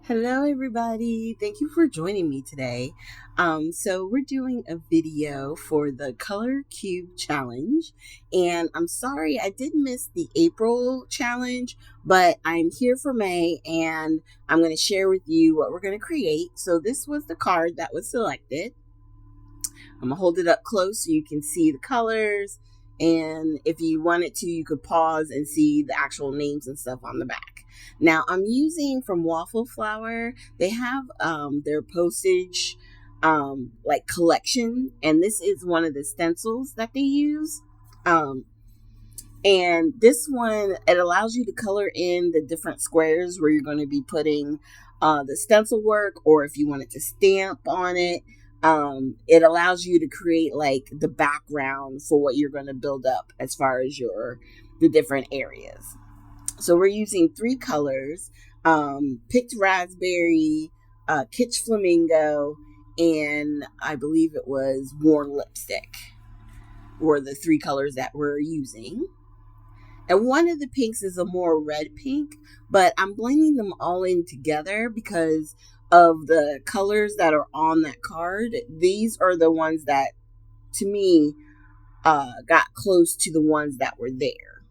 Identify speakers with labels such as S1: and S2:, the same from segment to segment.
S1: Hello, everybody. Thank you for joining me today. So we're doing a video for the Color Cube Challenge, and I'm sorry I did miss the April challenge, but I'm here for May, and I'm going to share with you what we're going to create. So this was the card that was selected. I'm gonna hold it up close so you can see the colors. And if you wanted to, you could pause and see the actual names and stuff on the back. Now I'm using from Waffle Flower. They have their postage like collection, and this is one of the stencils that they use. Um, and this one, it allows you to color in the different squares where you're going to be putting the stencil work, or if you wanted to stamp on it. It allows you to create like the background for what you're going to build up as far as the different areas. So we're using three colors: picked raspberry, kitsch flamingo, and I believe it was worn lipstick. Were the three colors that we're using. And one of the pinks is a more red pink, but I'm blending them all in together because of the colors that are on that card. These are the ones that, to me, got close to the ones that were there.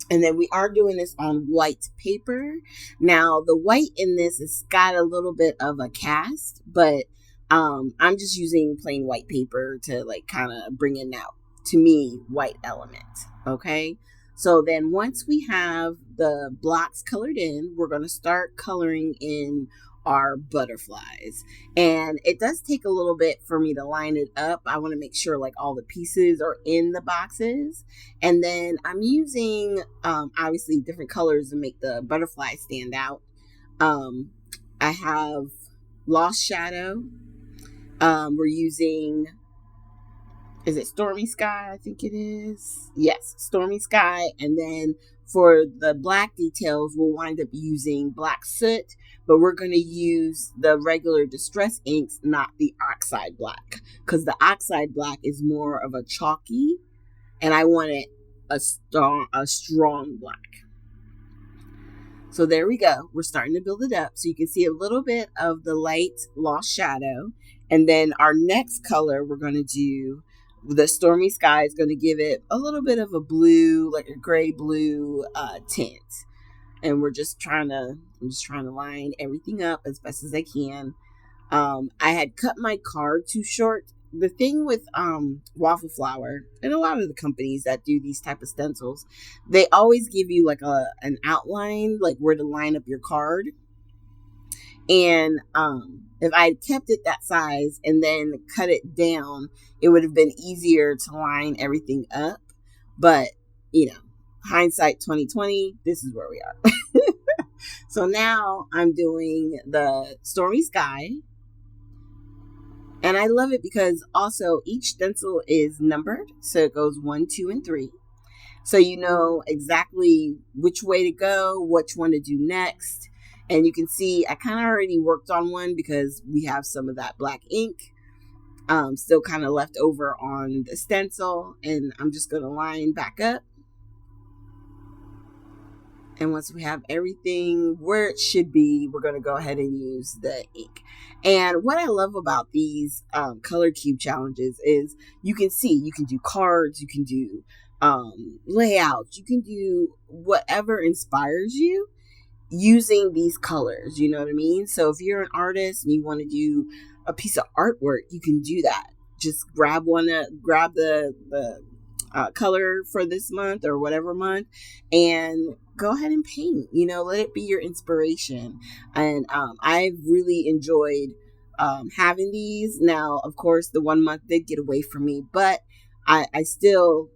S1: And then we are doing this on white paper. Now, the white in this has got a little bit of a cast, but I'm just using plain white paper to like kind of bring in that, to me, white element. Okay. So then once we have the blocks colored in, we're going to start coloring in our butterflies. And it does take a little bit for me to line it up. I want to make sure like all the pieces are in the boxes. And then I'm using obviously different colors to make the butterfly stand out. Um, I have Lost Shadow. We're using, is it Stormy Sky? I think it is. Yes, Stormy Sky. And then for the black details, we'll wind up using Black Soot, but we're going to use the regular Distress inks, not the Oxide Black, because the Oxide Black is more of a chalky, and I want it a strong black. So there we go. We're starting to build it up. So you can see a little bit of the light Lost Shadow. And then our next color we're going to do, the Stormy Sky, is going to give it a little bit of a blue, like a gray blue tint. And I'm just trying to line everything up as best as I can. I had cut my card too short. The thing with Waffle Flower and a lot of the companies that do these type of stencils, they always give you like an outline, like where to line up your card. And if I had kept it that size and then cut it down, it would have been easier to line everything up. But hindsight 2020, this is where we are. So now I'm doing the Stormy Sky. And I love it because also each stencil is numbered. So it goes 1, 2, and 3. So you know exactly which way to go, which one to do next. And you can see I kind of already worked on one because we have some of that black ink still kind of left over on the stencil. And I'm just going to line back up. And once we have everything where it should be, we're going to go ahead and use the ink. And what I love about these color cube challenges is you can do cards, you can do layouts, you can do whatever inspires you using these colors. You know what I mean? So if you're an artist and you want to do a piece of artwork, you can do that. Just grab the color for this month or whatever month, and go ahead and paint. Let it be your inspiration. And I've really enjoyed having these. Now, of course, the 1 month did get away from me, but I still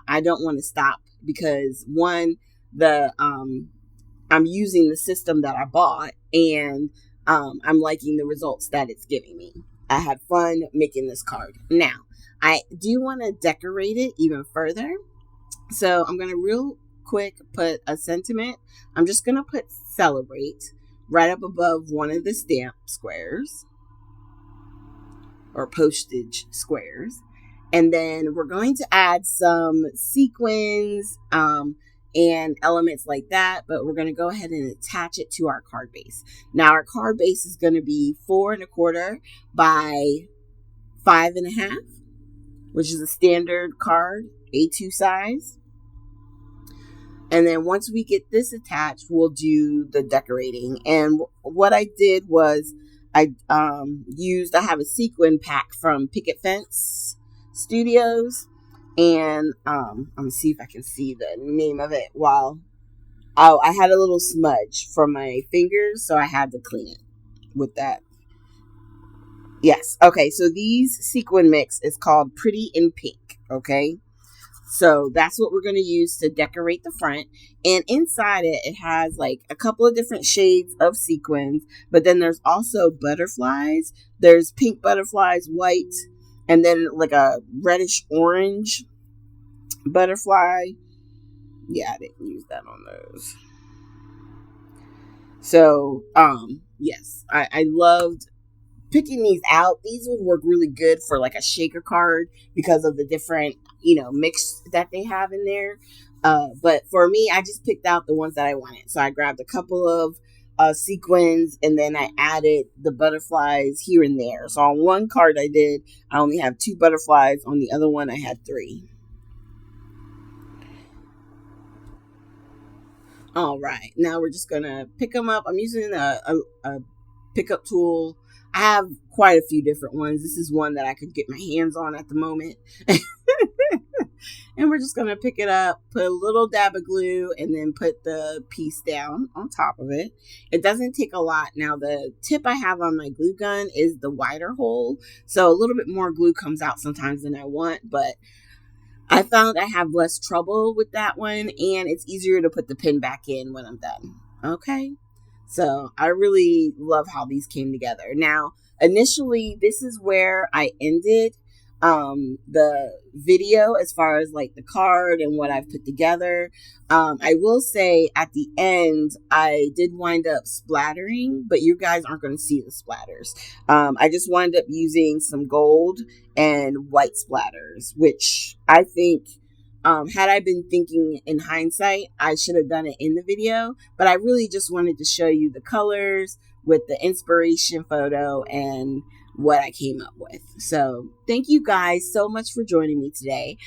S1: I don't want to stop because one, the I'm using the system that I bought, and I'm liking the results that it's giving me. I had fun making this card. Now, I do want to decorate it even further. So I'm going to real quick put a sentiment. I'm just going to put celebrate right up above one of the stamp squares or postage squares. And then we're going to add some sequins and elements like that, but we're going to go ahead and attach it to our card base. Now our card base is going to be 4.25 by 5.5, which is a standard card, A2 size. And then once we get this attached, we'll do the decorating. And what I did was I have a sequin pack from Picket Fence Studios. And I'm going to see if I can see the name of it I had a little smudge from my fingers, so I had to clean it with that. Yes. Okay. So these sequin mix is called Pretty in Pink. Okay. So that's what we're going to use to decorate the front. And inside it has like a couple of different shades of sequins, but then there's also butterflies. There's pink butterflies, white, and then like a reddish orange butterfly. Yeah, I didn't use that on those. So, yes, I loved picking these out. These would work really good for like a shaker card because of the different, mix that they have in there. But for me, I just picked out the ones that I wanted. So I grabbed a couple of sequins, and then I added the butterflies here and there. So on one card I only have 2 butterflies. On the other one I had 3. All right, now we're just gonna pick them up. I'm using a pickup tool. I have quite a few different ones. This is one that I could get my hands on at the moment. And we're just going to pick it up, put a little dab of glue, and then put the piece down on top of it. It doesn't take a lot. Now, the tip I have on my glue gun is the wider hole, so a little bit more glue comes out sometimes than I want, but I found I have less trouble with that one, and it's easier to put the pin back in when I'm done. Okay? So I really love how these came together. Now, initially, this is where I ended the video as far as like the card and what I've put together. I will say at the end, I did wind up splattering, but you guys aren't going to see the splatters. I just wound up using some gold and white splatters, which I think had I been thinking in hindsight, I should have done it in the video, but I really just wanted to show you the colors with the inspiration photo and what I came up with. So thank you guys so much for joining me today.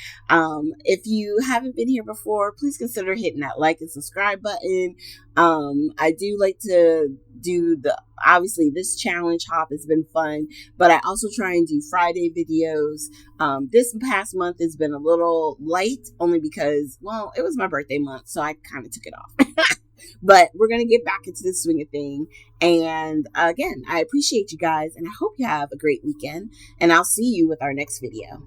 S1: If you haven't been here before, please consider hitting that like and subscribe button. I do like to do obviously this challenge hop has been fun, but I also try and do Friday videos. This past month has been a little light only because, well, it was my birthday month, so I kind of took it off. But we're going to get back into the swing of thing. And again, I appreciate you guys, and I hope you have a great weekend, and I'll see you with our next video.